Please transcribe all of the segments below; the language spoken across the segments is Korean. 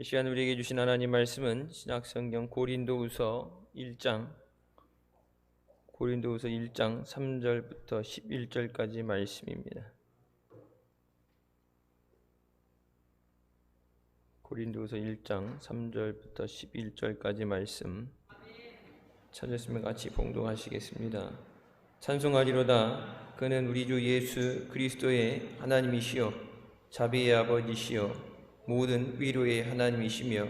이 시간 우리에게 주신 하나님 말씀은 신약성경 고린도후서 1장 3절부터 11절까지 말씀입니다. 고린도후서 1장 3절부터 11절까지 말씀 찾았으면 같이 봉독하시겠습니다. 찬송하리로다. 그는 우리 주 예수 그리스도의 하나님이시요 자비의 아버지시요 모든 위로의 하나님이시며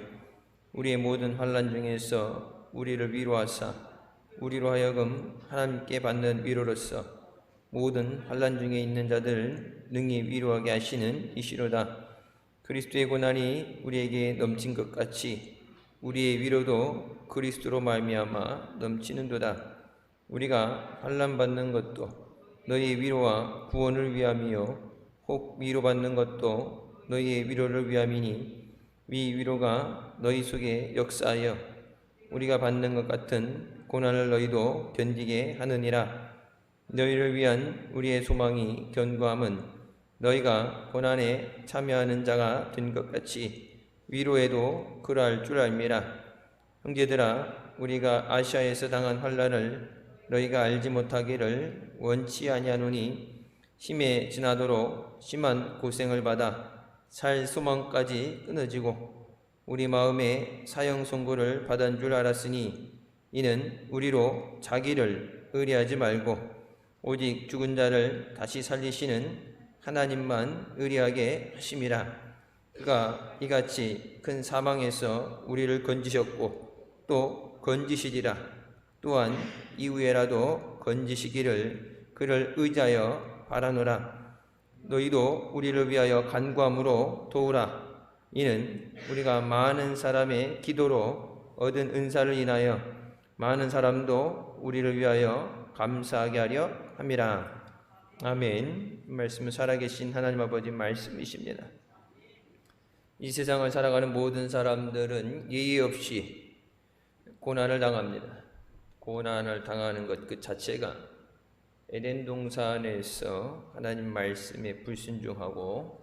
우리의 모든 환난 중에서 우리를 위로하사 우리로 하여금 하나님께 받는 위로로서 모든 환난 중에 있는 자들을 능히 위로하게 하시는 이시로다. 그리스도의 고난이 우리에게 넘친 것 같이 우리의 위로도 그리스도로 말미암아 넘치는도다. 우리가 환난 받는 것도 너희의 위로와 구원을 위함이요 혹 위로받는 것도 너희의 위로를 위함이니 위 위로가 너희 속에 역사하여 우리가 받는 것 같은 고난을 너희도 견디게 하느니라. 너희를 위한 우리의 소망이 견고함은 너희가 고난에 참여하는 자가 된 것 같이 위로에도 그러할 줄 알미라. 형제들아, 우리가 아시아에서 당한 환난을 너희가 알지 못하기를 원치 아니하노니 심해 지나도록 심한 고생을 받아 살 소망까지 끊어지고 우리 마음에 사형 선고를 받은 줄 알았으니 이는 우리로 자기를 의뢰하지 말고 오직 죽은 자를 다시 살리시는 하나님만 의뢰하게 하심이라. 그가 이같이 큰 사망에서 우리를 건지셨고 또 건지시리라. 또한 이후에라도 건지시기를 그를 의지하여 바라노라. 너희도 우리를 위하여 간구함으로 도우라. 이는 우리가 많은 사람의 기도로 얻은 은사를 인하여 많은 사람도 우리를 위하여 감사하게 하려 함이라. 아멘. 말씀은 살아계신 하나님 아버지 말씀이십니다. 이 세상을 살아가는 모든 사람들은 예의 없이 고난을 당합니다. 고난을 당하는 것 그 자체가 에덴 동산에서 하나님 말씀에 불순종하고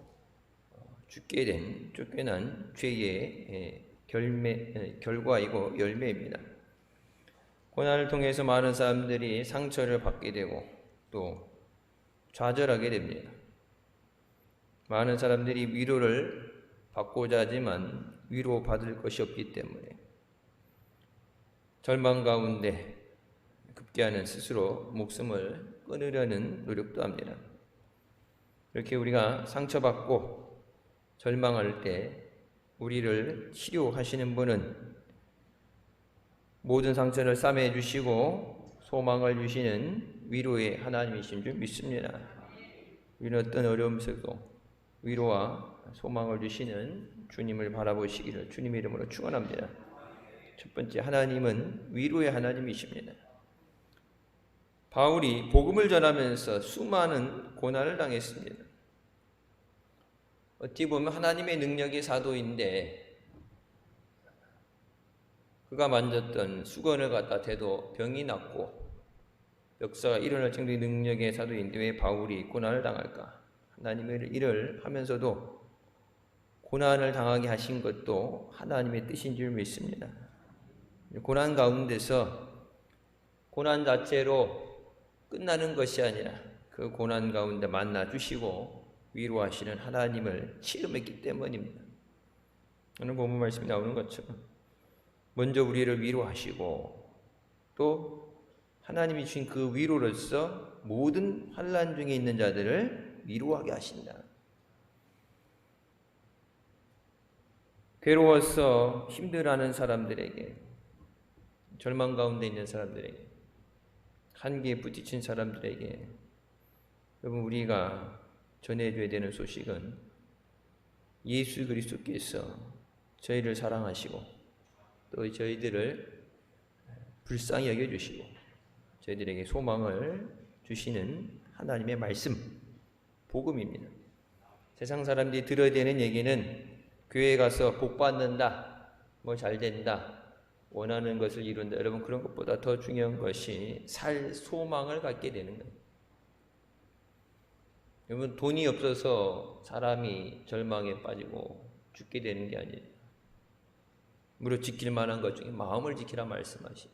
죽게 된 쫓겨난 죄의 결과이고 열매입니다. 고난을 통해서 많은 사람들이 상처를 받게 되고 또 좌절하게 됩니다. 많은 사람들이 위로를 받고자 하지만 위로받을 것이 없기 때문에 절망 가운데 급기야는 스스로 목숨을 끊으려는 노력도 합니다. 이렇게 우리가 상처받고 절망할 때 우리를 치료하시는 분은 모든 상처를 싸매 주시고 소망을 주시는 위로의 하나님이신 줄 믿습니다. 우리는 어떤 어려움 속에도 위로와 소망을 주시는 주님을 바라보시기를 주님의 이름으로 축원합니다. 첫 번째, 하나님은 위로의 하나님이십니다. 바울이 복음을 전하면서 수많은 고난을 당했습니다. 어찌 보면 하나님의 능력의 사도인데 그가 만졌던 수건을 갖다 대도 병이 낫고 역사가 일어날 정도의 능력의 사도인데 왜 바울이 고난을 당할까? 하나님의 일을 하면서도 고난을 당하게 하신 것도 하나님의 뜻인 줄 믿습니다. 고난 가운데서 고난 자체로 끝나는 것이 아니라 그 고난 가운데 만나 주시고 위로하시는 하나님을 체험했기 때문입니다. 오늘 본문 말씀이 나오는 것처럼 먼저 우리를 위로하시고 또 하나님이 주신 그 위로로서 모든 환난 중에 있는 자들을 위로하게 하신다. 괴로워서 힘들어하는 사람들에게, 절망 가운데 있는 사람들에게, 한계에 부딪힌 사람들에게 여러분 우리가 전해줘야 되는 소식은 예수 그리스도께서 저희를 사랑하시고 또 저희들을 불쌍히 여겨주시고 저희들에게 소망을 주시는 하나님의 말씀, 복음입니다. 세상 사람들이 들어야 되는 얘기는 교회에 가서 복 받는다, 뭐 잘 된다, 원하는 것을 이룬다. 여러분 그런 것보다 더 중요한 것이 살 소망을 갖게 되는 거예요. 여러분 돈이 없어서 사람이 절망에 빠지고 죽게 되는 게 아니에요. 무릇 지킬 만한 것 중에 마음을 지키라 말씀하시.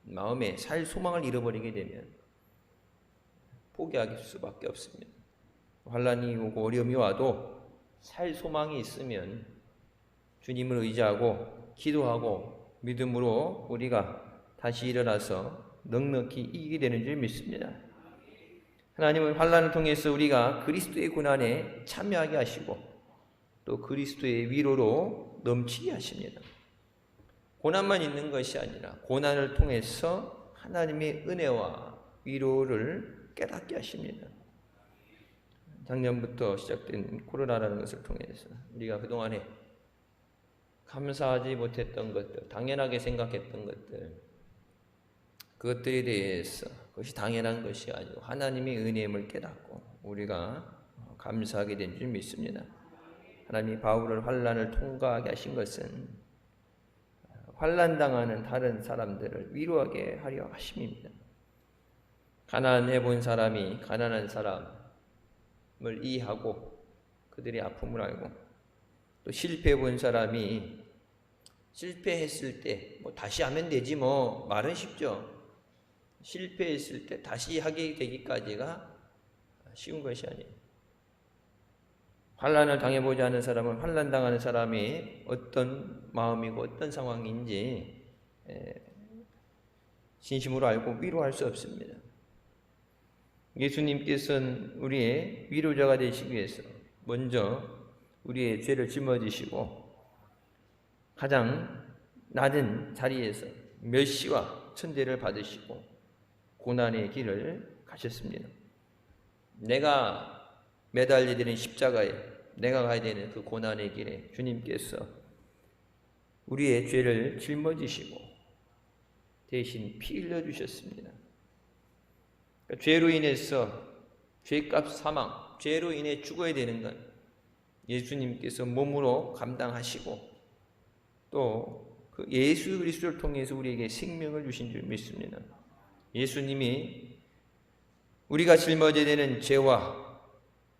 마음에 살 소망을 잃어버리게 되면 포기할 수밖에 없습니다. 환난이 오고 어려움이 와도 살 소망이 있으면 주님을 의지하고 기도하고 믿음으로 우리가 다시 일어나서 넉넉히 이기게 되는 줄 믿습니다. 하나님은 환난을 통해서 우리가 그리스도의 고난에 참여하게 하시고 또 그리스도의 위로로 넘치게 하십니다. 고난만 있는 것이 아니라 고난을 통해서 하나님의 은혜와 위로를 깨닫게 하십니다. 작년부터 시작된 코로나라는 것을 통해서 우리가 그동안에 감사하지 못했던 것들, 당연하게 생각했던 것들, 그것들에 대해서 그것이 당연한 것이 아니고 하나님의 은혜임을 깨닫고 우리가 감사하게 된 줄 믿습니다. 하나님이 바울을 환난을 통과하게 하신 것은 환난당하는 다른 사람들을 위로하게 하려 하심입니다. 가난해 본 사람이 가난한 사람을 이해하고 그들의 아픔을 알고 또 실패해 본 사람이 실패했을 때 뭐 다시 하면 되지 뭐 말은 쉽죠. 실패했을 때 다시 하게 되기까지가 쉬운 것이 아니에요. 환난을 당해보지 않은 사람은 환난 당하는 사람이 어떤 마음이고 어떤 상황인지 진심으로 알고 위로할 수 없습니다. 예수님께서는 우리의 위로자가 되시기 위해서 먼저 우리의 죄를 짊어지시고 가장 낮은 자리에서 멸시와 천대를 받으시고 고난의 길을 가셨습니다. 내가 매달려야 되는 십자가에 내가 가야 되는 그 고난의 길에 주님께서 우리의 죄를 짊어지시고 대신 피 흘려주셨습니다. 그러니까 죄로 인해서 죄값 사망, 죄로 인해 죽어야 되는 건 예수님께서 몸으로 감당하시고 또 그 예수 그리스도를 통해서 우리에게 생명을 주신 줄 믿습니다. 예수님이 우리가 짊어져야 되는 죄와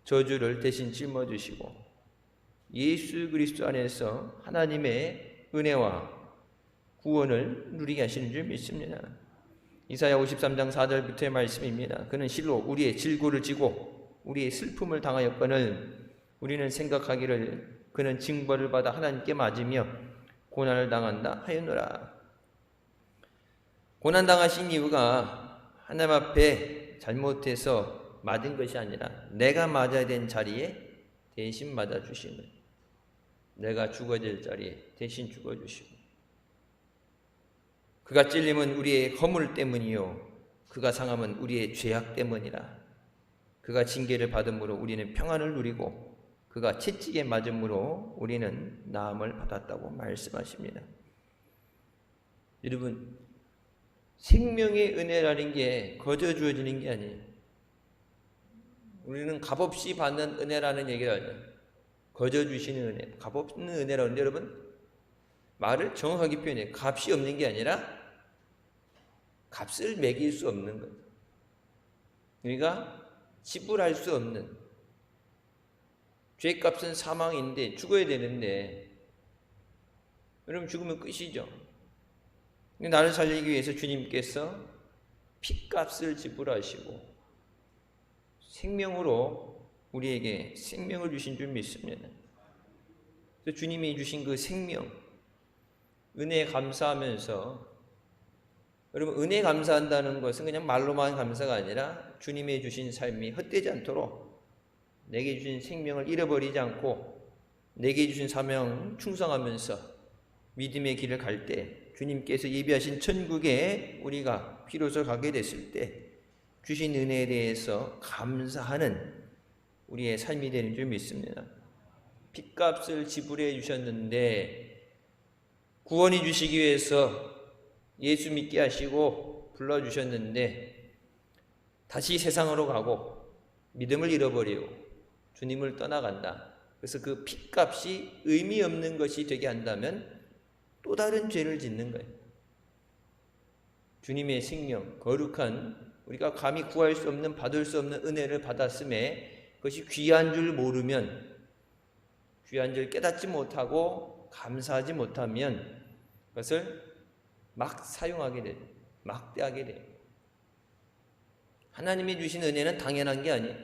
저주를 대신 짊어지시고 예수 그리스도 안에서 하나님의 은혜와 구원을 누리게 하시는 줄 믿습니다. 이사야 53장 4절부터의 말씀입니다. 그는 실로 우리의 질고를 지고 우리의 슬픔을 당하였거늘 우리는 생각하기를 그는 징벌을 받아 하나님께 맞으며 고난을 당한다 하였노라. 고난당하신 이유가 하나님 앞에 잘못해서 맞은 것이 아니라 내가 맞아야 된 자리에 대신 맞아주시는, 내가 죽어야 될 자리에 대신 죽어주시고, 그가 찔림은 우리의 허물 때문이요 그가 상함은 우리의 죄악 때문이라. 그가 징계를 받음으로 우리는 평안을 누리고 그가 채찍에 맞음으로 우리는 나음을 받았다고 말씀하십니다. 여러분, 생명의 은혜라는 게 거저 주어지는 게 아니에요. 우리는 값없이 받는 은혜라는 얘기를 하죠. 거저 주시는 은혜, 값없는 은혜라는데 여러분 말을 정확하게 표현해요. 값이 없는 게 아니라 값을 매길 수 없는 것. 우리가 지불할 수 없는, 죄값은 사망인데 죽어야 되는데 여러분 죽으면 끝이죠. 나를 살리기 위해서 주님께서 피값을 지불하시고 생명으로 우리에게 생명을 주신 줄 믿습니다. 그래서 주님이 주신 그 생명, 은혜에 감사하면서, 여러분 은혜에 감사한다는 것은 그냥 말로만 감사가 아니라 주님이 주신 삶이 헛되지 않도록 내게 주신 생명을 잃어버리지 않고 내게 주신 사명 충성하면서 믿음의 길을 갈 때 주님께서 예비하신 천국에 우리가 비로소 가게 됐을 때 주신 은혜에 대해서 감사하는 우리의 삶이 되는 줄 믿습니다. 핏값을 지불해 주셨는데 구원이 주시기 위해서 예수 믿게 하시고 불러주셨는데 다시 세상으로 가고 믿음을 잃어버리고 주님을 떠나간다. 그래서 그 핏값이 의미 없는 것이 되게 한다면 또 다른 죄를 짓는 거예요. 주님의 생명, 거룩한, 우리가 감히 구할 수 없는, 받을 수 없는 은혜를 받았음에 그것이 귀한 줄 모르면, 귀한 줄 깨닫지 못하고 감사하지 못하면 그것을 막 사용하게 돼요. 막대하게 돼요. 하나님이 주신 은혜는 당연한 게 아니에요.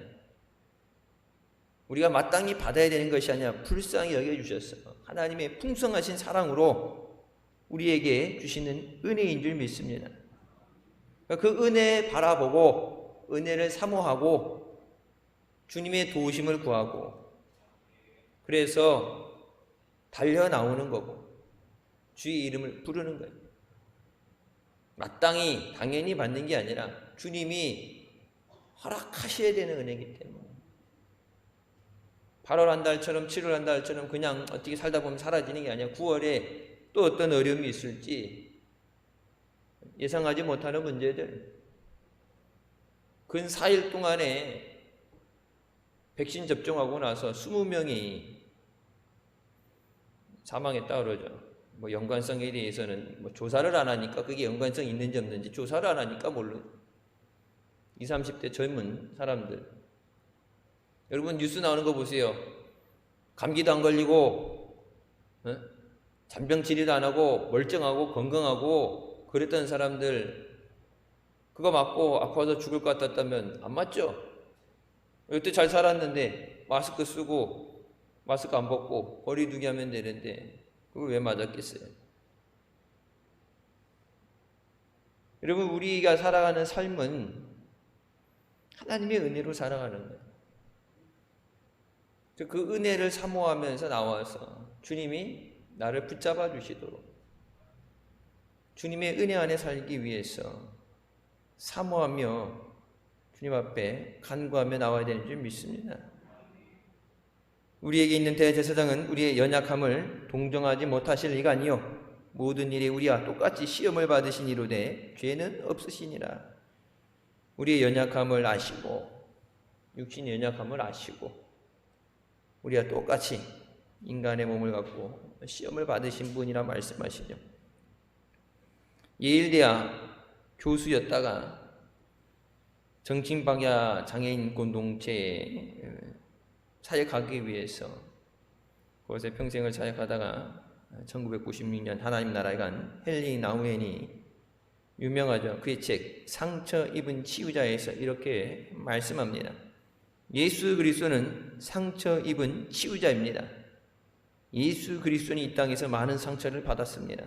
우리가 마땅히 받아야 되는 것이 아니라 불쌍히 여겨주셨어요. 하나님의 풍성하신 사랑으로 우리에게 주시는 은혜인 줄 믿습니다. 그 은혜 바라보고 은혜를 사모하고 주님의 도우심을 구하고 그래서 달려 나오는 거고 주의 이름을 부르는 거예요. 마땅히 당연히 받는 게 아니라 주님이 허락하셔야 되는 은혜이기 때문에 8월 한 달처럼 7월 한 달처럼 그냥 어떻게 살다 보면 사라지는 게 아니라 9월에 또 어떤 어려움이 있을지 예상하지 못하는 문제들 근 4일 동안에 백신 접종하고 나서 20명이 사망했다 그러죠. 뭐 연관성에 대해서는 뭐 조사를 안 하니까 그게 연관성이 있는지 없는지 조사를 안 하니까 모르죠. 20, 30대 젊은 사람들 여러분 뉴스 나오는 거 보세요. 감기도 안 걸리고 잔병 치료도 안 하고 멀쩡하고 건강하고 그랬던 사람들 그거 맞고 아파서 죽을 것 같았다면 안 맞죠? 여태 잘 살았는데 마스크 쓰고 마스크 안 벗고 거리 두기 하면 되는데 그걸 왜 맞았겠어요? 여러분 우리가 살아가는 삶은 하나님의 은혜로 살아가는 거예요. 그 은혜를 사모하면서 나와서 주님이 나를 붙잡아 주시도록 주님의 은혜 안에 살기 위해서 사모하며 주님 앞에 간구하며 나와야 되는 줄 믿습니다. 우리에게 있는 대제사장은 우리의 연약함을 동정하지 못하실 리가 아니요 모든 일에 우리와 똑같이 시험을 받으신 이로되 죄는 없으시니라. 우리의 연약함을 아시고 육신의 연약함을 아시고 우리와 똑같이 인간의 몸을 갖고 시험을 받으신 분이라 말씀하시죠. 예일대학 교수였다가 정신박야 장애인 공동체에 사역하기 위해서 그곳에 평생을 사역하다가 1996년 하나님 나라에 간 헨리 나우엔이 유명하죠. 그의 책 상처 입은 치유자에서 이렇게 말씀합니다. 예수 그리스도는 상처 입은 치유자입니다. 예수 그리스도는 이 땅에서 많은 상처를 받았습니다.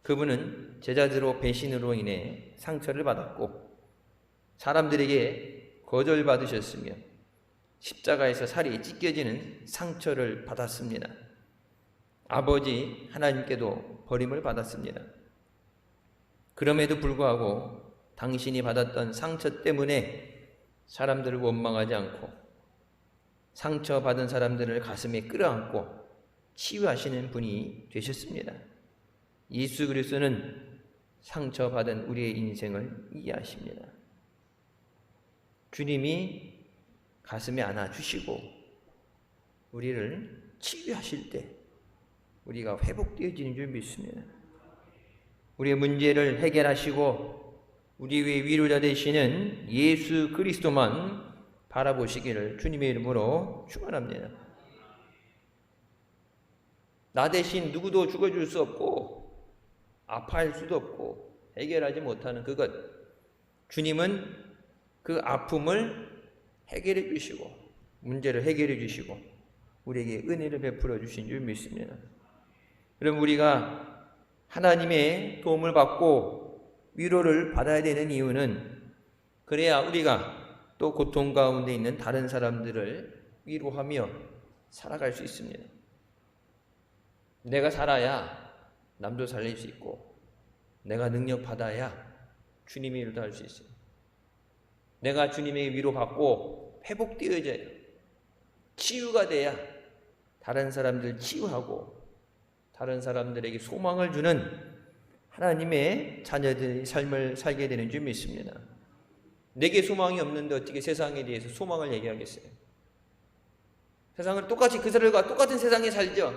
그분은 제자들의 배신으로 인해 상처를 받았고 사람들에게 거절받으셨으며 십자가에서 살이 찢겨지는 상처를 받았습니다. 아버지 하나님께도 버림을 받았습니다. 그럼에도 불구하고 당신이 받았던 상처 때문에 사람들을 원망하지 않고 상처받은 사람들을 가슴에 끌어안고 치유하시는 분이 되셨습니다. 예수 그리스도는 상처받은 우리의 인생을 이해하십니다. 주님이 가슴에 안아주시고 우리를 치유하실 때 우리가 회복되어지는 줄 믿습니다. 우리의 문제를 해결하시고 우리 위에 위로자 되시는 예수 그리스도만 바라보시기를 주님의 이름으로 축원합니다. 나 대신 누구도 죽어줄 수 없고 아파할 수도 없고 해결하지 못하는 그것 주님은 그 아픔을 해결해 주시고 문제를 해결해 주시고 우리에게 은혜를 베풀어 주신 줄 믿습니다. 그럼 우리가 하나님의 도움을 받고 위로를 받아야 되는 이유는 그래야 우리가 또 고통 가운데 있는 다른 사람들을 위로하며 살아갈 수 있습니다. 내가 살아야 남도 살릴 수 있고 내가 능력 받아야 주님의 일도 할 수 있어요. 내가 주님의 위로받고 회복되어져야 치유가 돼야 다른 사람들 치유하고 다른 사람들에게 소망을 주는 하나님의 자녀들의 삶을 살게 되는 줄 믿습니다. 내게 소망이 없는데 어떻게 세상에 대해서 소망을 얘기하겠어요? 세상을 똑같이 그 사람과 똑같은 세상에 살죠.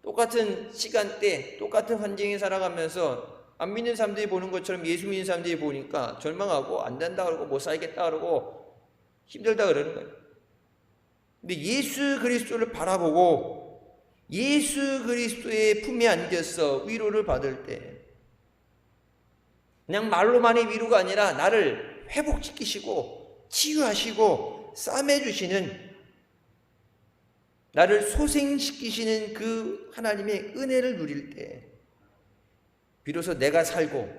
똑같은 시간대, 똑같은 환경에 살아가면서 안 믿는 사람들이 보는 것처럼 예수 믿는 사람들이 보니까 절망하고 안 된다 그러고 못 살겠다 그러고 힘들다 그러는 거예요. 근데 예수 그리스도를 바라보고 예수 그리스도의 품에 안겨서 위로를 받을 때 그냥 말로만의 위로가 아니라 나를 회복시키시고 치유하시고 싸매주시는, 나를 소생시키시는 그 하나님의 은혜를 누릴 때 비로소 내가 살고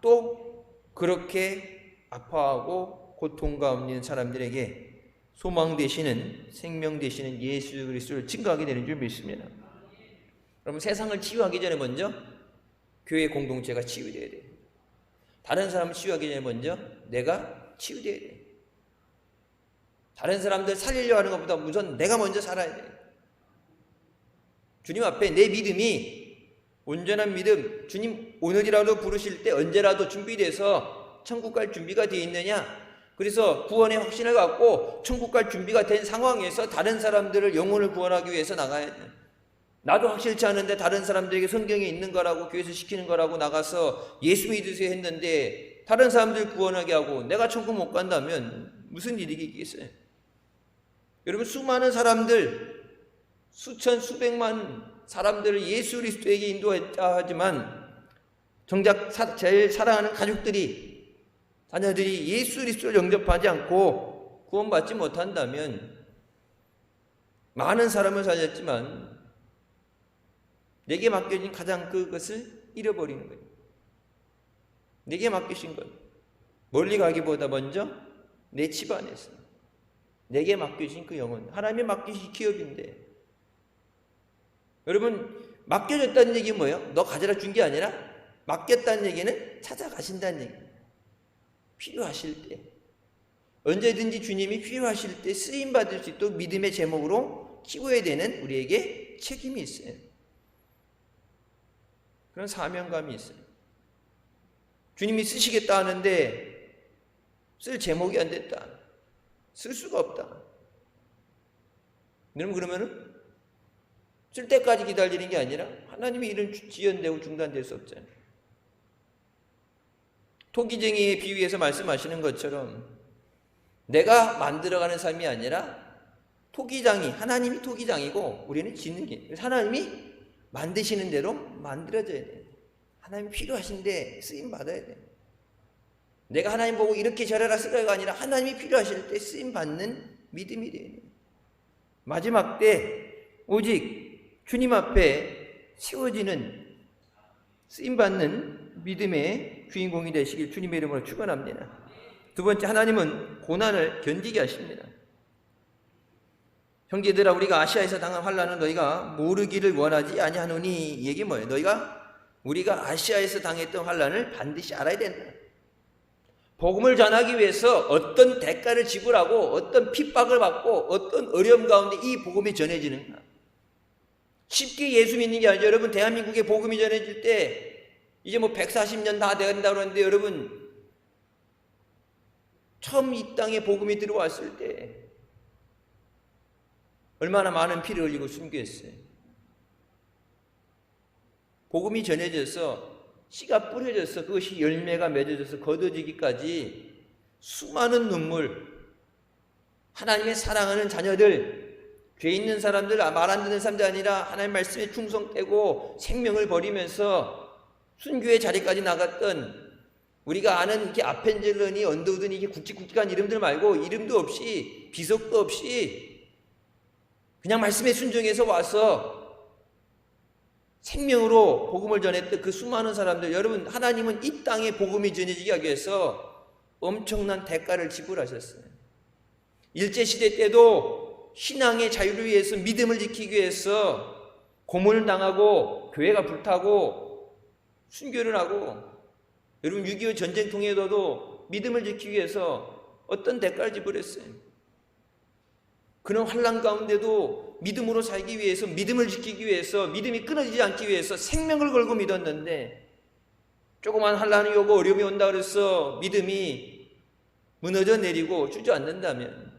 또 그렇게 아파하고 고통 가운데 있는 사람들에게 소망 되시는, 생명 되시는 예수 그리스도를 증거하게 되는 줄 믿습니다. 그러면 세상을 치유하기 전에 먼저 교회 공동체가 치유되어야 돼요. 다른 사람을 치유하기 전에 먼저 내가 치유되어야 돼요. 다른 사람들 살리려고 하는 것보다 우선 내가 먼저 살아야 돼요. 주님 앞에 내 믿음이 온전한 믿음, 주님 오늘이라도 부르실 때 언제라도 준비돼서 천국 갈 준비가 되어 있느냐? 그래서 구원의 확신을 갖고 천국 갈 준비가 된 상황에서 다른 사람들을 영혼을 구원하기 위해서 나가야 돼. 나도 확실치 않은데 다른 사람들에게 성경에 있는 거라고 교회에서 시키는 거라고 나가서 예수 믿으세요 했는데 다른 사람들 구원하게 하고 내가 천국 못 간다면 무슨 일이겠어요? 여러분, 수많은 사람들, 수천 수백만 사람들을 예수 그리스도에게 인도했다 하지만 정작 제일 사랑하는 가족들이, 자녀들이 예수 그리스도를 영접하지 않고 구원받지 못한다면 많은 사람을 살렸지만 내게 맡겨진 가장 그것을 잃어버리는 거예요. 내게 맡기신 것, 멀리 가기보다 먼저 내 집안에서 내게 맡겨진 그 영혼, 하나님이 맡기신 기업인데, 여러분, 맡겨졌다는 얘기는 뭐예요? 너 가져다 준 게 아니라 맡겼다는 얘기는 찾아가신다는 얘기예요. 필요하실 때, 언제든지 주님이 필요하실 때 쓰임받을 수 있도록 믿음의 제목으로 키워야 되는 우리에게 책임이 있어요. 그런 사명감이 있어요. 주님이 쓰시겠다 하는데 쓸 제목이 안 됐다, 쓸 수가 없다. 여러분, 그러면은 쓸 때까지 기다리는 게 아니라 하나님의 일은 지연되고 중단될 수 없잖아요. 토기쟁이의 비유에서 말씀하시는 것처럼 내가 만들어가는 삶이 아니라 토기장이, 하나님이 토기장이고 우리는 짓는 게, 하나님이 만드시는 대로 만들어져야 돼요. 하나님이 필요하신데 쓰임 받아야 돼요. 내가 하나님 보고 이렇게 잘해라 쓰라가 아니라 하나님이 필요하실 때 쓰임 받는 믿음이 돼야 돼요. 마지막 때 오직 주님 앞에 세워지는 쓰임 받는 믿음의 주인공이 되시길 주님의 이름으로 축원합니다. 두 번째, 하나님은 고난을 견디게 하십니다. 형제들아, 우리가 아시아에서 당한 환난은 너희가 모르기를 원하지 아니하노니, 이 얘기 뭐예요? 우리가 아시아에서 당했던 환난을 반드시 알아야 된다. 복음을 전하기 위해서 어떤 대가를 지불하고 어떤 핍박을 받고 어떤 어려움 가운데 이 복음이 전해지는가. 쉽게 예수 믿는 게 아니죠. 여러분, 대한민국에 복음이 전해질 때 이제 140년 다 된다고 하는데, 여러분, 처음 이 땅에 복음이 들어왔을 때 얼마나 많은 피를 흘리고 순교했어요. 복음이 전해져서 씨가 뿌려져서 그것이 열매가 맺어져서 거둬지기까지 수많은 눈물, 하나님의 사랑하는 자녀들, 죄 있는 사람들, 말 안 듣는 사람들 아니라 하나님 말씀에 충성되고 생명을 버리면서 순교의 자리까지 나갔던, 우리가 아는 이렇게 아펜젤러니 언더우드니 이게 굵직굵직한 이름들 말고 이름도 없이 비석도 없이 그냥 말씀에 순종해서 와서 생명으로 복음을 전했던 그 수많은 사람들, 여러분, 하나님은 이 땅에 복음이 전해지게 하기 위해서 엄청난 대가를 지불하셨어요. 일제시대 때도 신앙의 자유를 위해서, 믿음을 지키기 위해서 고문을 당하고 교회가 불타고 순교를 하고, 여러분, 6.25 전쟁통에서도 믿음을 지키기 위해서 어떤 대가를 지불했어요. 그런 환난 가운데도 믿음으로 살기 위해서, 믿음을 지키기 위해서, 믿음이 끊어지지 않기 위해서 생명을 걸고 믿었는데, 조그만 환난이 오고 어려움이 온다 그래서 믿음이 무너져 내리고 주저앉는다면,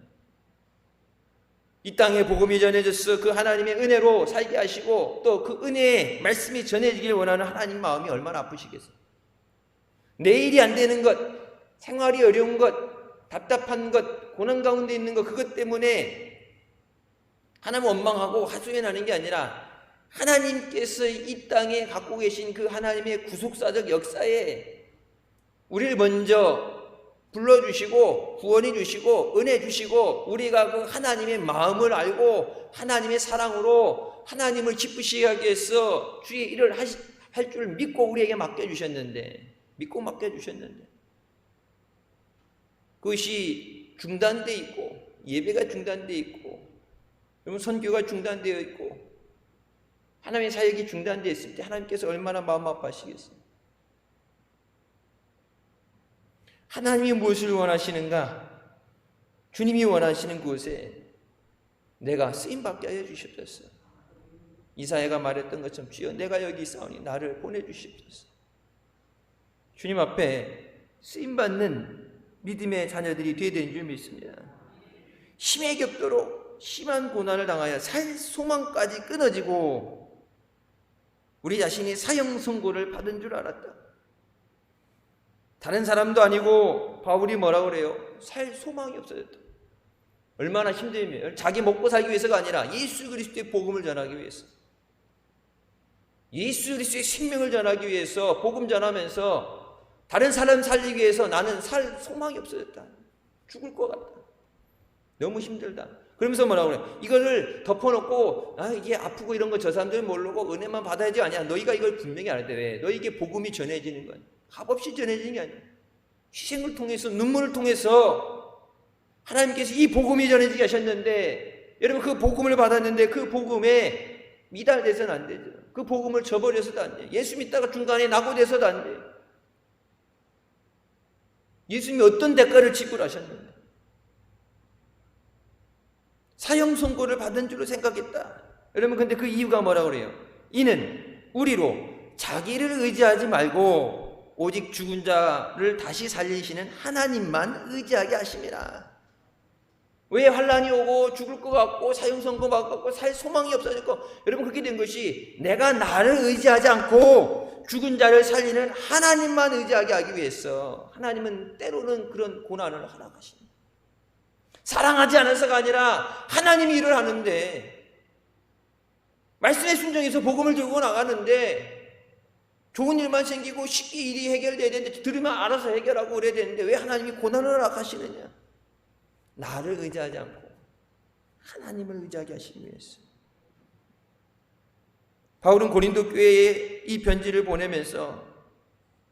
이 땅에 복음이 전해져서 그 하나님의 은혜로 살게 하시고 또 그 은혜의 말씀이 전해지길 원하는 하나님 마음이 얼마나 아프시겠어요. 내 일이 안 되는 것, 생활이 어려운 것, 답답한 것, 고난 가운데 있는 것, 그것 때문에 하나님 원망하고 하소연하는 게 아니라 하나님께서 이 땅에 갖고 계신 그 하나님의 구속사적 역사에 우리를 먼저 불러주시고 구원해 주시고 은혜 주시고 우리가 그 하나님의 마음을 알고 하나님의 사랑으로 하나님을 기쁘시게 하기 위해서 주의 일을 할 줄 믿고 우리에게 맡겨주셨는데 그것이 중단되어 있고 예배가 중단되어 있고 여러분 선교가 중단되어 있고 하나님의 사역이 중단되어 있을 때 하나님께서 얼마나 마음 아파하시겠어요? 하나님이 무엇을 원하시는가? 주님이 원하시는 곳에 내가 쓰임받게 하여 주시옵소서. 이사야가 말했던 것처럼 주여 내가 여기 있사오니 나를 보내주시옵소서. 주님 앞에 쓰임받는 믿음의 자녀들이 되어야 되는 줄 믿습니다. 심히 격도로 심한 고난을 당하여 살 소망까지 끊어지고 우리 자신이 사형 선고를 받은 줄 알았다. 다른 사람도 아니고 바울이 뭐라고 그래요? 살 소망이 없어졌다. 얼마나 힘들면 자기 먹고 살기 위해서가 아니라 예수 그리스도의 복음을 전하기 위해서, 예수 그리스도의 생명을 전하기 위해서 복음 전하면서 다른 사람 살리기 위해서 나는 살 소망이 없어졌다. 죽을 것 같다. 너무 힘들다. 그러면서 뭐라고 그래? 이거를 덮어놓고 이게 아프고 이런 거 저 사람들은 모르고 은혜만 받아야지 아니야. 너희가 이걸 분명히 알아야 돼. 왜? 너희에게 복음이 전해지는 거야. 값없이 전해지는 게 아니야. 희생을 통해서 눈물을 통해서 하나님께서 이 복음이 전해지게 하셨는데 여러분 그 복음을 받았는데 그 복음에 미달돼서는 안 되죠. 그 복음을 저버려서도 안 돼. 예수 믿다가 중간에 낙오돼서도 안 돼. 예수님이 어떤 대가를 지불하셨는데 사형 선고를 받은 줄로 생각했다. 여러분 근데 그 이유가 뭐라고 그래요? 이는 우리로 자기를 의지하지 말고 오직 죽은 자를 다시 살리시는 하나님만 의지하게 하심이라. 왜 환난이 오고 죽을 것 같고 사형 선고 받고 살 소망이 없어졌고 여러분 그렇게 된 것이 내가 나를 의지하지 않고 죽은 자를 살리는 하나님만 의지하게 하기 위해서. 하나님은 때로는 그런 고난을 허락하십니다. 사랑하지 않아서가 아니라 하나님이 일을 하는데 말씀에 순종해서 복음을 들고 나가는데 좋은 일만 생기고 쉽게 일이 해결돼야 되는데 들으면 알아서 해결하고 그래야 되는데 왜 하나님이 고난을 허락하시느냐? 나를 의지하지 않고 하나님을 의지하게 하시기 위해서. 바울은 고린도 교회에 이 편지를 보내면서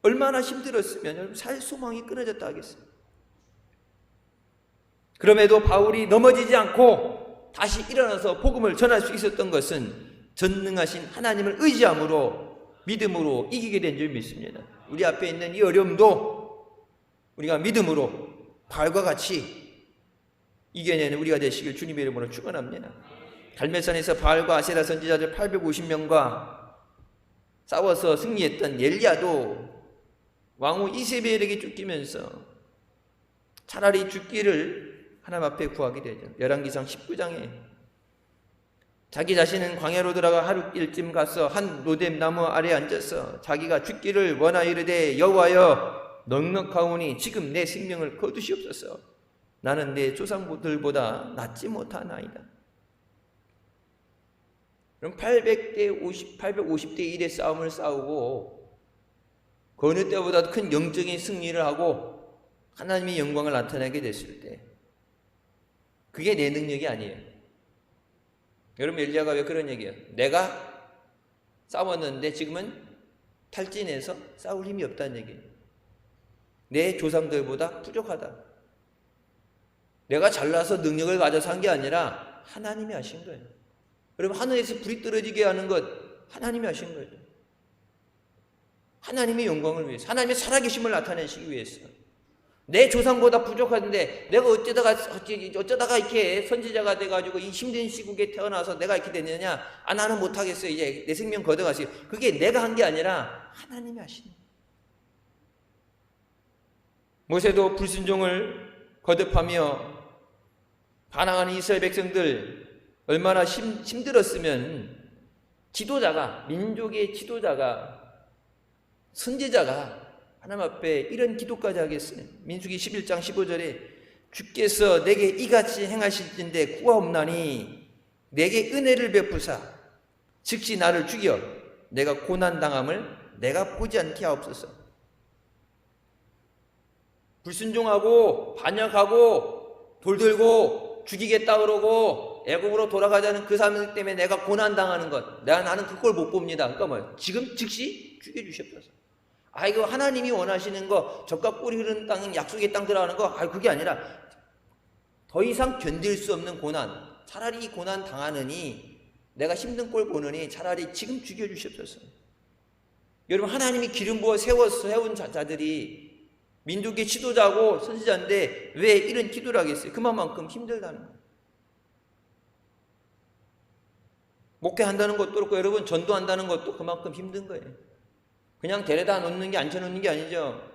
얼마나 힘들었으면 살 소망이 끊어졌다 하겠어요. 그럼에도 바울이 넘어지지 않고 다시 일어나서 복음을 전할 수 있었던 것은 전능하신 하나님을 의지함으로 믿음으로 이기게 된 줄 믿습니다. 우리 앞에 있는 이 어려움도 우리가 믿음으로 바울과 같이 이겨내는 우리가 되시길 주님의 이름으로 축원합니다. 갈멜산에서 바알과 아세라 선지자들 850명과 싸워서 승리했던 엘리야도 왕후 이세벨에게 쫓기면서 차라리 죽기를 하나님 앞에 구하게 되죠. 열왕기상 19장에 자기 자신은 광야로 들어가 하루 일쯤 가서 한 로뎀 나무 아래 앉아서 자기가 죽기를 원하여 이르되 여호와여 넉넉하오니 지금 내 생명을 거두시옵소서. 나는 내 조상들보다 낫지 못하나이다. 그럼 850대 1의 싸움을 싸우고 그 어느 때보다 큰 영적인 승리를 하고 하나님의 영광을 나타내게 됐을 때 그게 내 능력이 아니에요. 여러분 엘리야가 왜 그런 얘기예요? 내가 싸웠는데 지금은 탈진해서 싸울 힘이 없다는 얘기예요. 내 조상들보다 부족하다. 내가 잘나서 능력을 가져서 한 게 아니라 하나님이 하신 거예요. 여러분 하늘에서 불이 떨어지게 하는 것 하나님이 하신 거죠. 하나님의 영광을 위해서, 하나님의 살아계심을 나타내시기 위해서. 내 조상보다 부족한데 내가 어쩌다가 이렇게 선지자가 돼가지고 이 힘든 시국에 태어나서 내가 이렇게 됐느냐? 나는 못하겠어요. 이제 내 생명 걷어가세요. 그게 내가 한 게 아니라 하나님이 하시는 거예요. 모세도 불순종을 거듭하며 반항하는 이스라엘 백성들 얼마나 힘들었으면 지도자가, 민족의 지도자가, 선지자가 하나님 앞에 이런 기도까지 하겠어요. 민수기 11장 15절에 주께서 내게 이같이 행하실진데 구하옵나니 내게 은혜를 베푸사 즉시 나를 죽여 내가 고난당함을 내가 보지 않게 하옵소서. 불순종하고 반역하고 돌들고 죽이겠다 그러고 애국으로 돌아가자는 그 사람 때문에 내가 고난당하는 것, 나는 그걸 못 봅니다. 그러니까 뭐예요? 지금 즉시 죽여주시옵소서. 이거 하나님이 원하시는 거, 젖과 꿀이 흐르는 땅, 약속의 땅 들어가는 거, 그게 아니라 더 이상 견딜 수 없는 고난, 차라리 이 고난 당하느니 내가 힘든 꼴 보느니 차라리 지금 죽여주시옵소서. 여러분, 하나님이 기름 부어 세운 자들이 민족의 지도자고 선지자인데 왜 이런 기도를 하겠어요? 그만큼 힘들다는 거예요. 목회한다는 것도 그렇고 여러분, 전도한다는 것도 그만큼 힘든 거예요. 그냥 데려다 놓는 게, 앉혀놓는 게 아니죠.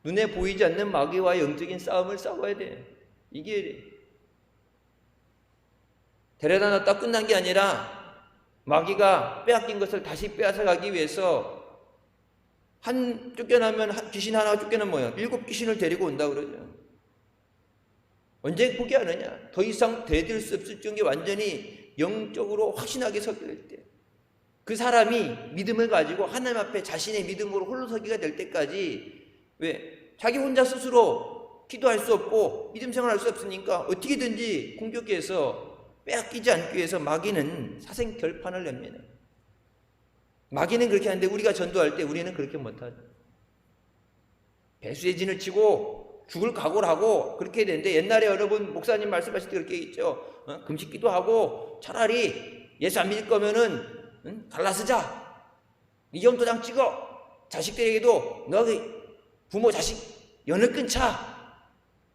눈에 보이지 않는 마귀와의 영적인 싸움을 싸워야 돼. 이겨야 돼. 데려다 놨다 끝난 게 아니라 마귀가 빼앗긴 것을 다시 빼앗아가기 위해서 쫓겨나면 귀신 하나가 쫓겨나면 뭐야? 7 귀신을 데리고 온다 그러죠. 언제 포기하느냐? 더 이상 대들 수 없을 정도의 완전히 영적으로 확신하게 서게 될 때, 그 사람이 믿음을 가지고 하나님 앞에 자신의 믿음으로 홀로 서기가 될 때까지, 왜? 자기 혼자 스스로 기도할 수 없고 믿음 생활할 수 없으니까 어떻게든지 공격해서 빼앗기지 않기 위해서 마귀는 사생결판을 냅니다. 마귀는 그렇게 하는데 우리가 전도할 때 우리는 그렇게 못하죠. 배수의 진을 치고 죽을 각오를 하고 그렇게 해야 되는데, 옛날에 여러분 목사님 말씀하실 때 그렇게 했죠. 금식기도 하고 차라리 예수 안 믿을 거면은 갈라서자, 이경도장 찍어, 자식들에게도 너 부모 자식 연을 끊자,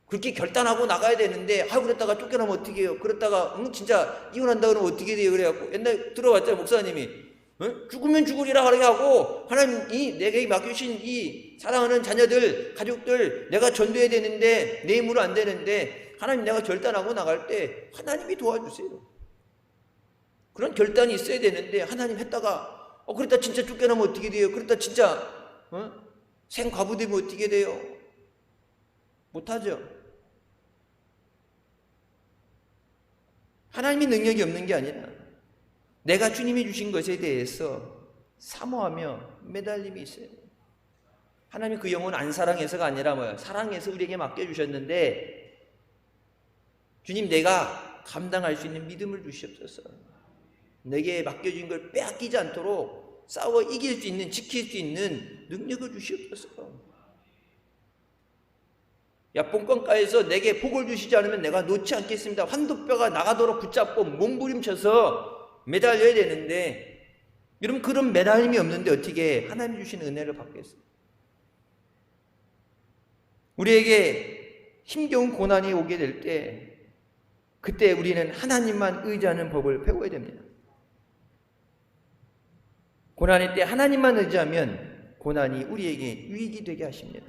그렇게 결단하고 나가야 되는데, 그랬다가 쫓겨나면 어떻게 해요? 그랬다가 진짜 이혼한다 그러면 어떻게 돼요? 그래갖고 옛날에 들어봤잖아요. 목사님이 죽으면 죽으리라 그렇게 하고, 하나님이 내게 맡겨주신 이 사랑하는 자녀들, 가족들 내가 전도해야 되는데 내 힘으로 안 되는데, 하나님 내가 결단하고 나갈 때 하나님이 도와주세요. 그런 결단이 있어야 되는데, 하나님 했다가 그랬다 진짜 쫓겨나면 어떻게 돼요? 그랬다 진짜 생과부되면 어떻게 돼요? 못하죠. 하나님이 능력이 없는 게 아니라 내가 주님이 주신 것에 대해서 사모하며 매달림이 있어요. 하나님이 그 영혼 안 사랑해서가 아니라 뭐예요? 사랑해서 우리에게 맡겨주셨는데, 주님 내가 감당할 수 있는 믿음을 주시옵소서. 내게 맡겨진 걸 빼앗기지 않도록 싸워 이길 수 있는, 지킬 수 있는 능력을 주시옵소서. 야뽕권가에서 내게 복을 주시지 않으면 내가 놓지 않겠습니다. 환도뼈가 나가도록 붙잡고 몸부림쳐서 매달려야 되는데, 여러분 그런 매달림이 없는데 어떻게 하나님 주신 은혜를 받겠어요? 우리에게 힘겨운 고난이 오게 될 때, 그때 우리는 하나님만 의지하는 법을 배워야 됩니다. 고난의 때 하나님만 의지하면 고난이 우리에게 유익이 되게 하십니다.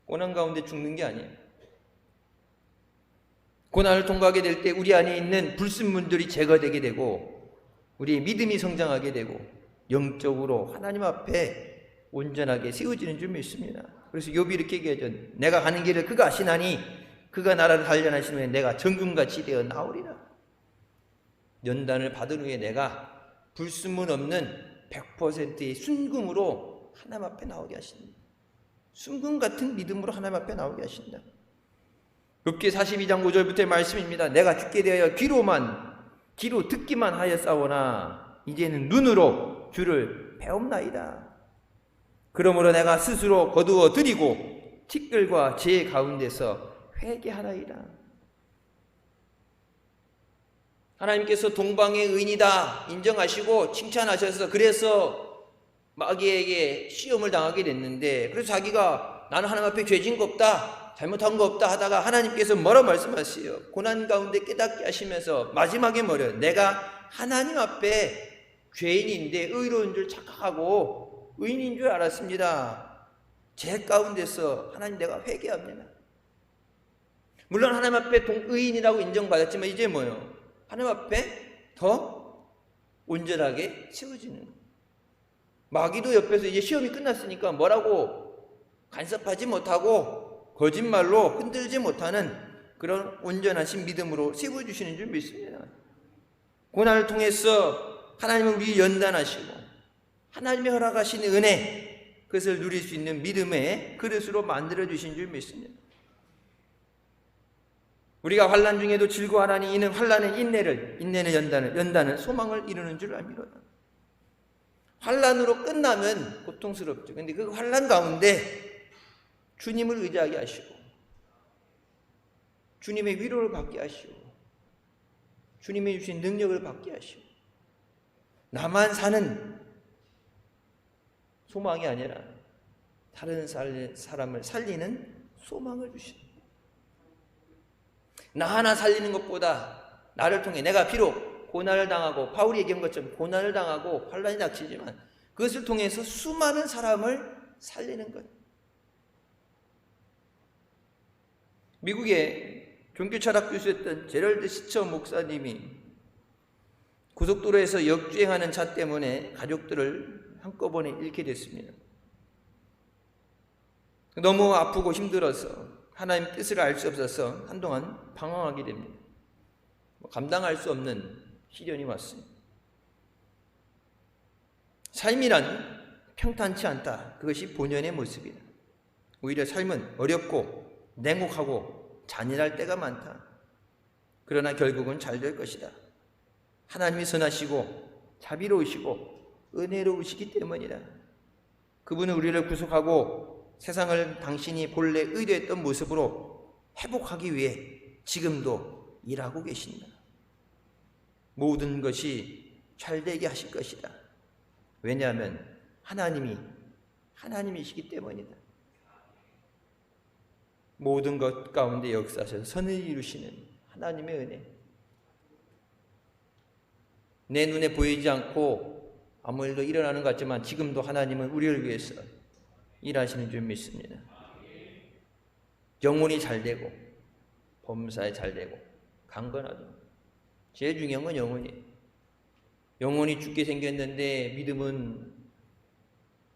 고난 가운데 죽는 게 아니에요. 고난을 통과하게 될 때 우리 안에 있는 불순물들이 제거되게 되고, 우리의 믿음이 성장하게 되고, 영적으로 하나님 앞에 온전하게 세워지는 줄 믿습니다. 그래서 욥이 이렇게 얘기하죠. 내가 가는 길을 그가 아시나니 그가 나라를 단련하신 후에 내가 정금같이 되어 나오리라. 연단을 받은 후에 내가 불순물 없는 100%의 순금으로 하나님 앞에 나오게 하신다. 순금 같은 믿음으로 하나님 앞에 나오게 하신다. 욥기 42장 5절부터의 말씀입니다. 내가 죽게 되어 귀로 듣기만 하였사오나 이제는 눈으로 주를 배움나이다. 그러므로 내가 스스로 거두어 드리고 티끌과 재 가운데서 회개하나이다. 하나님께서 동방의 의인이다 인정하시고 칭찬하셔서, 그래서 마귀에게 시험을 당하게 됐는데, 그래서 자기가 나는 하나님 앞에 죄진 거 없다, 잘못한 거 없다 하다가 하나님께서 뭐라 말씀하세요? 고난 가운데 깨닫게 하시면서 마지막에 뭐래요? 내가 하나님 앞에 죄인인데 의로운 줄 착각하고 의인인 줄 알았습니다. 죄 가운데서 하나님 내가 회개합니다. 물론 하나님 앞에 의인이라고 인정받았지만 이제 뭐예요? 하나님 앞에 더 온전하게 세워지는 거예요. 마귀도 옆에서 이제 시험이 끝났으니까 뭐라고 간섭하지 못하고 거짓말로 흔들지 못하는 그런 온전하신 믿음으로 세워주시는 줄 믿습니다. 고난을 통해서 하나님은 우리 연단하시고 하나님의 허락하신 은혜, 그것을 누릴 수 있는 믿음의 그릇으로 만들어 주신 줄 믿습니다. 우리가 환난 중에도 즐거워하나니 이는 환난의 인내는 연단은 소망을 이루는 줄 알미로다. 환난으로 끝나면 고통스럽죠. 그런데 그 환난 가운데 주님을 의지하게 하시고 주님의 위로를 받게 하시고 주님이 주신 능력을 받게 하시고 나만 사는 소망이 아니라 다른 사람을 살리는 소망을 주십니다. 나 하나 살리는 것보다 나를 통해 내가 비록 고난을 당하고 바울이 얘기한 것처럼 고난을 당하고 환난이 닥치지만 그것을 통해서 수많은 사람을 살리는 것. 미국의 종교철학 교수였던 제럴드 시처 목사님이 고속도로에서 역주행하는 차 때문에 가족들을 한꺼번에 잃게 됐습니다. 너무 아프고 힘들어서 하나님 뜻을 알 수 없어서 한동안 방황하게 됩니다. 감당할 수 없는 시련이 왔습니다. 삶이란 평탄치 않다. 그것이 본연의 모습이다. 오히려 삶은 어렵고 냉혹하고 잔인할 때가 많다. 그러나 결국은 잘 될 것이다. 하나님이 선하시고 자비로우시고 은혜로우시기 때문이다. 그분은 우리를 구속하고 세상을 당신이 본래 의도했던 모습으로 회복하기 위해 지금도 일하고 계신다. 모든 것이 잘되게 하실 것이다. 왜냐하면 하나님이시기 때문이다. 모든 것 가운데 역사하셔서 선을 이루시는 하나님의 은혜. 내 눈에 보이지 않고 아무 일도 일어나는 것 같지만 지금도 하나님은 우리를 위해서 일하시는 줄 믿습니다. 영혼이 잘되고 범사에 잘되고 강건하다. 제일 중요한 건 영혼이에요. 영혼이 죽게 생겼는데 믿음은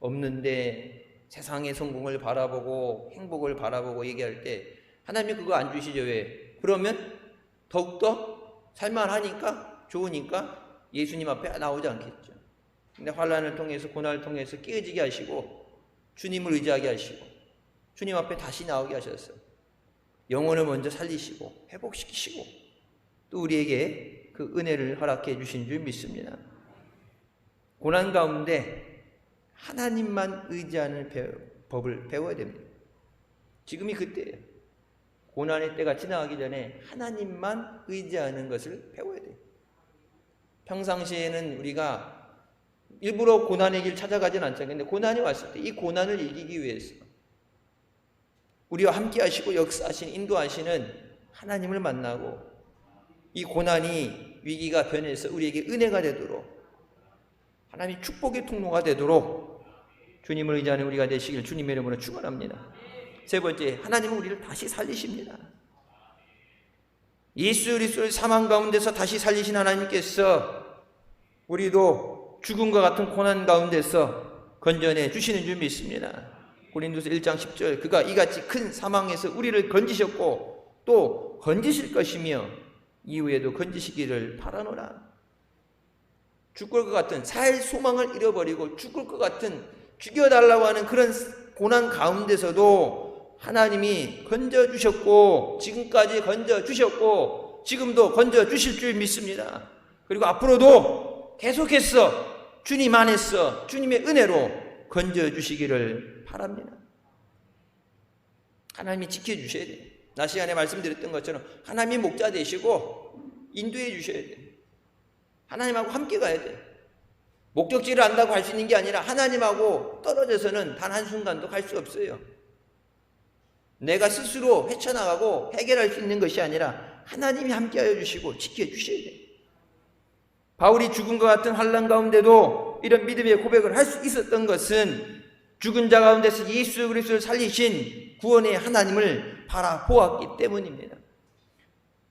없는데 세상의 성공을 바라보고 행복을 바라보고 얘기할 때 하나님이 그거 안 주시죠. 왜? 그러면 더욱더 살만하니까 좋으니까 예수님 앞에 나오지 않겠죠. 근데 환난을 통해서 고난을 통해서 깨어지게 하시고 주님을 의지하게 하시고 주님 앞에 다시 나오게 하셨어요. 영혼을 먼저 살리시고 회복시키시고 또 우리에게 그 은혜를 허락해 주신 줄 믿습니다. 고난 가운데 하나님만 의지하는 법을 배워야 됩니다. 지금이 그때예요. 고난의 때가 지나가기 전에 하나님만 의지하는 것을 배워야 돼요. 평상시에는 우리가 일부러 고난의 길 찾아가진 않잖아요. 근데 고난이 왔을 때 이 고난을 이기기 위해서 우리와 함께 하시고 역사하신 인도하시는 하나님을 만나고 이 고난이 위기가 변해서 우리에게 은혜가 되도록 하나님이 축복의 통로가 되도록 주님을 의지하는 우리가 되시길 주님의 이름으로 축원합니다. 세 번째, 하나님은 우리를 다시 살리십니다. 예수 그리스도를 사망 가운데서 다시 살리신 하나님께서 우리도 죽음과 같은 고난 가운데서 건져내 주시는 줄 믿습니다. 고린도서 1장 10절 그가 이같이 큰 사망에서 우리를 건지셨고 또 건지실 것이며 이후에도 건지시기를 바라노라. 죽을 것 같은 살 소망을 잃어버리고 죽을 것 같은 죽여달라고 하는 그런 고난 가운데서도 하나님이 건져주셨고 지금까지 건져주셨고 지금도 건져주실 줄 믿습니다. 그리고 앞으로도 계속해서 주님 안에서 주님의 은혜로 건져주시기를 바랍니다. 하나님이 지켜주셔야 돼요. 낮 시간에 말씀드렸던 것처럼 하나님이 목자 되시고 인도해 주셔야 돼요. 하나님하고 함께 가야 돼요. 목적지를 안다고 갈 수 있는 게 아니라 하나님하고 떨어져서는 단 한순간도 갈 수 없어요. 내가 스스로 헤쳐나가고 해결할 수 있는 것이 아니라 하나님이 함께하여 주시고 지켜주셔야 돼요. 바울이 죽은 것 같은 환난 가운데도 이런 믿음의 고백을 할 수 있었던 것은 죽은 자 가운데서 예수 그리스도를 살리신 구원의 하나님을 바라보았기 때문입니다.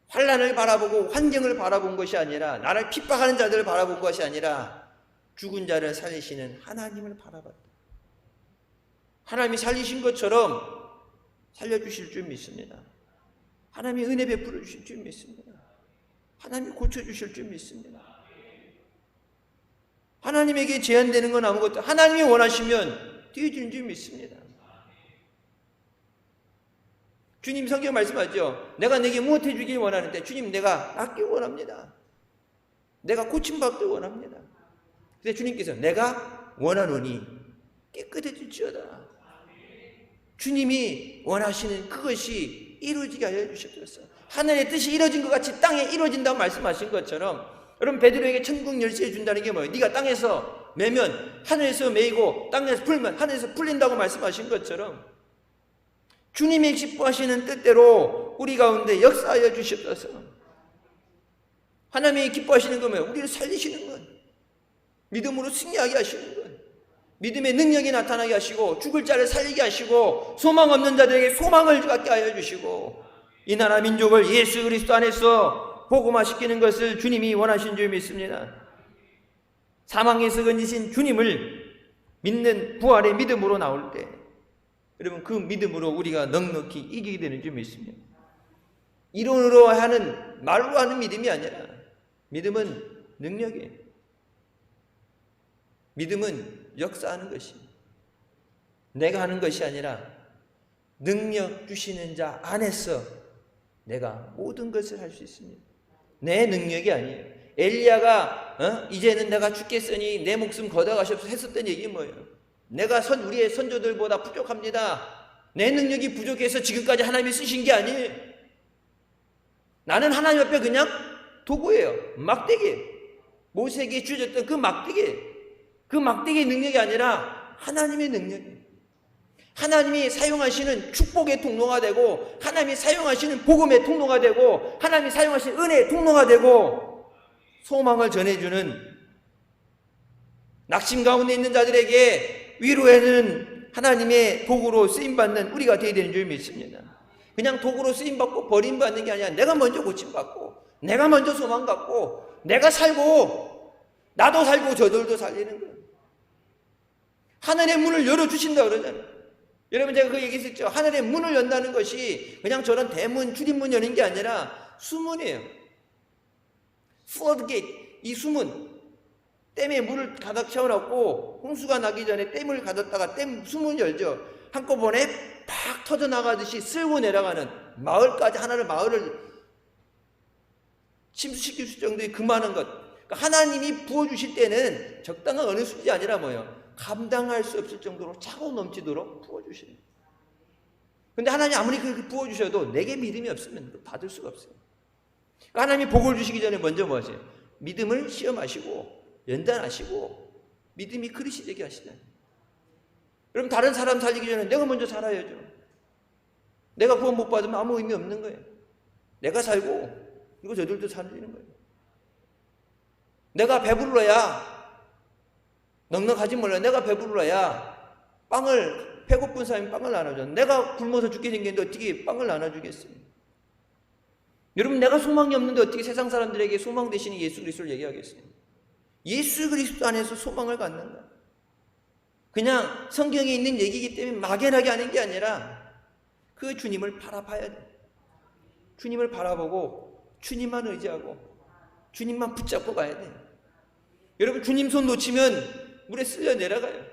환난을 바라보고 환경을 바라본 것이 아니라 나를 핍박하는 자들을 바라본 것이 아니라 죽은 자를 살리시는 하나님을 바라봤다. 하나님이 살리신 것처럼 살려주실 줄 믿습니다. 하나님이 은혜 베풀어 주실 줄 믿습니다. 하나님이 고쳐주실 줄 믿습니다. 하나님에게 제한되는 건 아무것도, 하나님이 원하시면 되어지는 줄 믿습니다. 주님 성경 말씀하죠. 내가 내게 무엇 해주길 원하는데, 주님 내가 낫길 원합니다. 내가 고침받길 원합니다. 그래서 주님께서 내가 원하노니 깨끗해질지어다. 주님이 원하시는 그것이 이루어지게 하여 주셨어요. 하늘의 뜻이 이루어진 것 같이 땅에 이루어진다고 말씀하신 것처럼, 여러분 베드로에게 천국 열쇠 준다는 게 뭐예요? 네가 땅에서 매면 하늘에서 매이고 땅에서 풀면 하늘에서 풀린다고 말씀하신 것처럼, 주님이 기뻐하시는 뜻대로 우리 가운데 역사하여 주시옵소서. 하나님이 기뻐하시는 거면 우리를 살리시는 것, 믿음으로 승리하게 하시는 것, 믿음의 능력이 나타나게 하시고 죽을 자를 살리게 하시고 소망 없는 자들에게 소망을 갖게 하여 주시고 이 나라 민족을 예수 그리스도 안에서 복음화시키는 것을 주님이 원하신 줄 믿습니다. 사망에서 건지신 주님을 믿는 부활의 믿음으로 나올 때, 여러분 그 믿음으로 우리가 넉넉히 이기게 되는 줄 믿습니다. 이론으로 하는, 말로 하는 믿음이 아니라 믿음은 능력이에요. 믿음은 역사하는 것입니다. 내가 하는 것이 아니라 능력 주시는 자 안에서 내가 모든 것을 할 수 있습니다. 내 능력이 아니에요. 엘리야가 이제는 내가 죽겠으니 내 목숨 걷어가시옵소서 했었던 얘기 뭐예요? 내가 우리의 선조들보다 부족합니다. 내 능력이 부족해서 지금까지 하나님이 쓰신 게 아니에요. 나는 하나님 앞에 그냥 도구예요. 막대기. 모세에게 주어졌던 그 막대기. 그 막대기의 능력이 아니라 하나님의 능력이에요. 하나님이 사용하시는 축복의 통로가 되고, 하나님이 사용하시는 복음의 통로가 되고, 하나님이 사용하시는 은혜의 통로가 되고, 소망을 전해주는, 낙심 가운데 있는 자들에게 위로하는 하나님의 도구로 쓰임받는 우리가 되어야 되는 줄 믿습니다. 그냥 도구로 쓰임받고 버림받는 게 아니라 내가 먼저 고침받고, 내가 먼저 소망 갖고, 내가 살고, 나도 살고 저들도 살리는 거예요. 하늘의 문을 열어주신다 그러잖아요. 여러분 제가 그 얘기했었죠. 하늘의 문을 연다는 것이 그냥 저런 대문, 출입문 여는 게 아니라 수문이에요. floodgate, 이 수문. 댐에 물을 가득 채워놓고 홍수가 나기 전에 댐을 가뒀다가 댐 수문 열죠. 한꺼번에 팍 터져나가듯이 쓸고 내려가는, 마을까지, 마을을 침수시킬 수 정도의 그 많은 것. 그러니까 하나님이 부어주실 때는 적당한 어느 수준이 아니라 뭐예요? 감당할 수 없을 정도로 차고 넘치도록 부어주시는 거예요. 근데 하나님 아무리 그렇게 부어주셔도 내게 믿음이 없으면 받을 수가 없어요. 그러니까 하나님이 복을 주시기 전에 먼저 뭐 하세요? 믿음을 시험하시고 연단하시고 믿음이 그릇이 되게 하시잖아요. 그럼 다른 사람 살리기 전에 내가 먼저 살아야죠. 내가 구원 못 받으면 아무 의미 없는 거예요. 내가 살고 그리고 저들도 살리는 거예요. 내가 배불러야, 넉넉하지 몰라, 내가 배불러야 배고픈 사람이 빵을 나눠줘. 내가 굶어서 죽게 생겼는데 어떻게 빵을 나눠주겠어요? 여러분 내가 소망이 없는데 어떻게 세상 사람들에게 소망 되시는 예수 그리스도를 얘기하겠어요? 예수 그리스도 안에서 소망을 갖는다. 그냥 성경에 있는 얘기이기 때문에 막연하게 하는 게 아니라 그 주님을 바라봐야 돼. 주님을 바라보고 주님만 의지하고 주님만 붙잡고 가야 돼. 여러분 주님 손 놓치면 물에 쓸려 내려가요.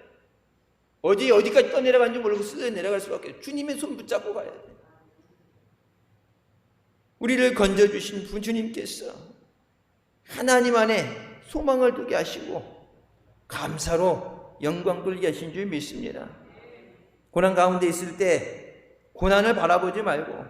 어디까지 떠내려가는지 모르고 쓸려 내려갈 수밖에 없어요. 주님의 손 붙잡고 가야 돼. 우리를 건져주신 주님께서 하나님 안에 소망을 두게 하시고 감사로 영광 돌리게 하신 줄 믿습니다. 고난 가운데 있을 때 고난을 바라보지 말고,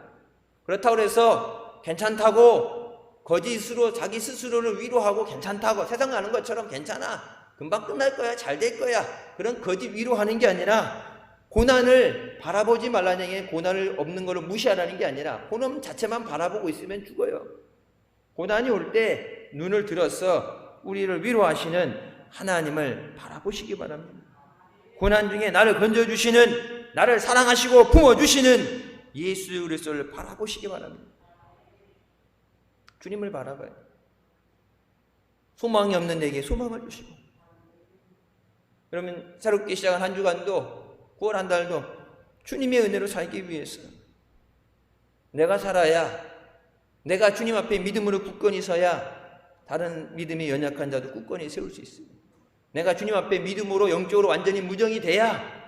그렇다고 해서 괜찮다고 거짓으로 자기 스스로를 위로하고 괜찮다고 세상 가는 것처럼 괜찮아, 금방 끝날 거야, 잘 될 거야, 그런 거짓 위로하는 게 아니라, 고난을 바라보지 말라는 게 고난을 없는 거를 무시하라는 게 아니라 고난 자체만 바라보고 있으면 죽어요. 고난이 올 때 눈을 들어서 우리를 위로하시는 하나님을 바라보시기 바랍니다. 고난 중에 나를 건져주시는, 나를 사랑하시고 품어주시는 예수 그리스도를 바라보시기 바랍니다. 주님을 바라봐요. 소망이 없는 내게 소망을 주시고, 그러면 새롭게 시작한 한 주간도 9월 한 달도 주님의 은혜로 살기 위해서 내가 살아야, 내가 주님 앞에 믿음으로 굳건히 서야 다른 믿음이 연약한 자도 굳건히 세울 수 있습니다. 내가 주님 앞에 믿음으로 영적으로 완전히 무정이 돼야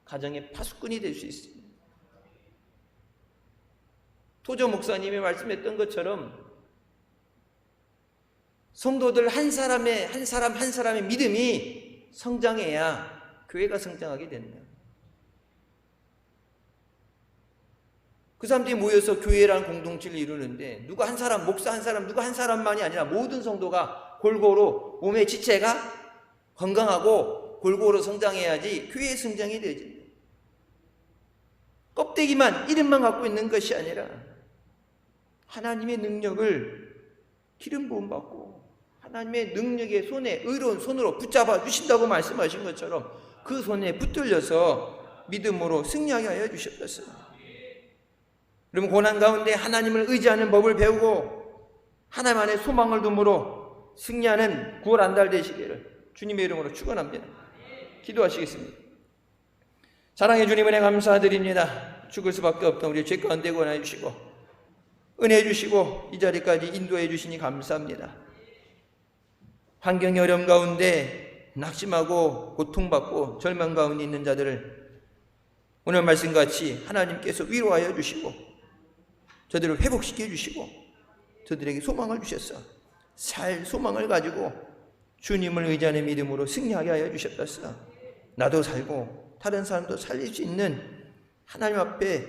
가정의 파수꾼이 될 수 있습니다. 토저 목사님이 말씀했던 것처럼 성도들 한 사람의 믿음이 성장해야 교회가 성장하게 된다. 그 사람들이 모여서 교회라는 공동체를 이루는데 누가 한 사람, 목사 한 사람, 누가 한 사람만이 아니라 모든 성도가 골고루 몸의 지체가 건강하고 골고루 성장해야지 교회의 성장이 되지. 껍데기만, 이름만 갖고 있는 것이 아니라 하나님의 능력을 기름 부음 받고 하나님의 능력의 손에, 의로운 손으로 붙잡아 주신다고 말씀하신 것처럼 그 손에 붙들려서 믿음으로 승리하게 하여 주셨어요. 그러면 고난 가운데 하나님을 의지하는 법을 배우고 하나님 안에 소망을 둠으로 승리하는 9월 한 달 되시기를 주님의 이름으로 축원합니다. 기도하시겠습니다. 사랑해 주님 은혜 감사드립니다. 죽을 수밖에 없던 우리 죄 가운데 권하여 주시고 은혜 주시고 이 자리까지 인도해 주시니 감사합니다. 환경의 어려움 가운데 낙심하고 고통받고 절망 가운데 있는 자들을 오늘 말씀같이 하나님께서 위로하여 주시고 저들을 회복시켜 주시고 저들에게 소망을 주셨어. 살 소망을 가지고 주님을 의지하는 믿음으로 승리하게 하여 주셨어. 나도 살고 다른 사람도 살릴 수 있는 하나님 앞에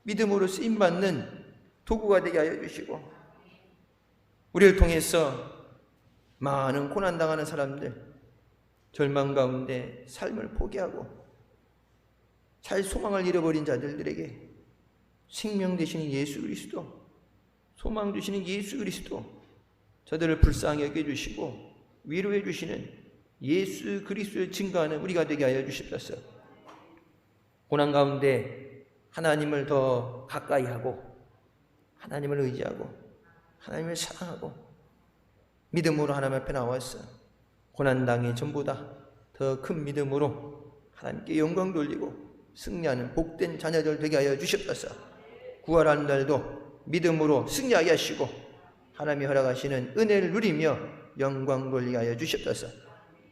믿음으로 쓰임받는 도구가 되게 하여 주시고 우리를 통해서 많은 고난당하는 사람들, 절망 가운데 삶을 포기하고 살 소망을 잃어버린 자들에게 생명 되시는 예수 그리스도, 소망 주시는 예수 그리스도, 저들을 불쌍히 여겨주시고 위로해 주시는 예수 그리스도를 증거하는 우리가 되게 하여 주십소서. 고난 가운데 하나님을 더 가까이 하고 하나님을 의지하고 하나님을 사랑하고 믿음으로 하나님 앞에 나와서 고난당이 전부다 더 큰 믿음으로 하나님께 영광 돌리고 승리하는 복된 자녀들 되게 하여 주십소서. 9월 한 달도 믿음으로 승리하게 하시고 하나님이 허락하시는 은혜를 누리며 영광 돌리게 하여 주십소서.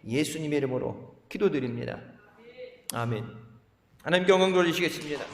예수님의 이름으로 기도드립니다. 아멘. 하나님께 영광 돌리시겠습니다.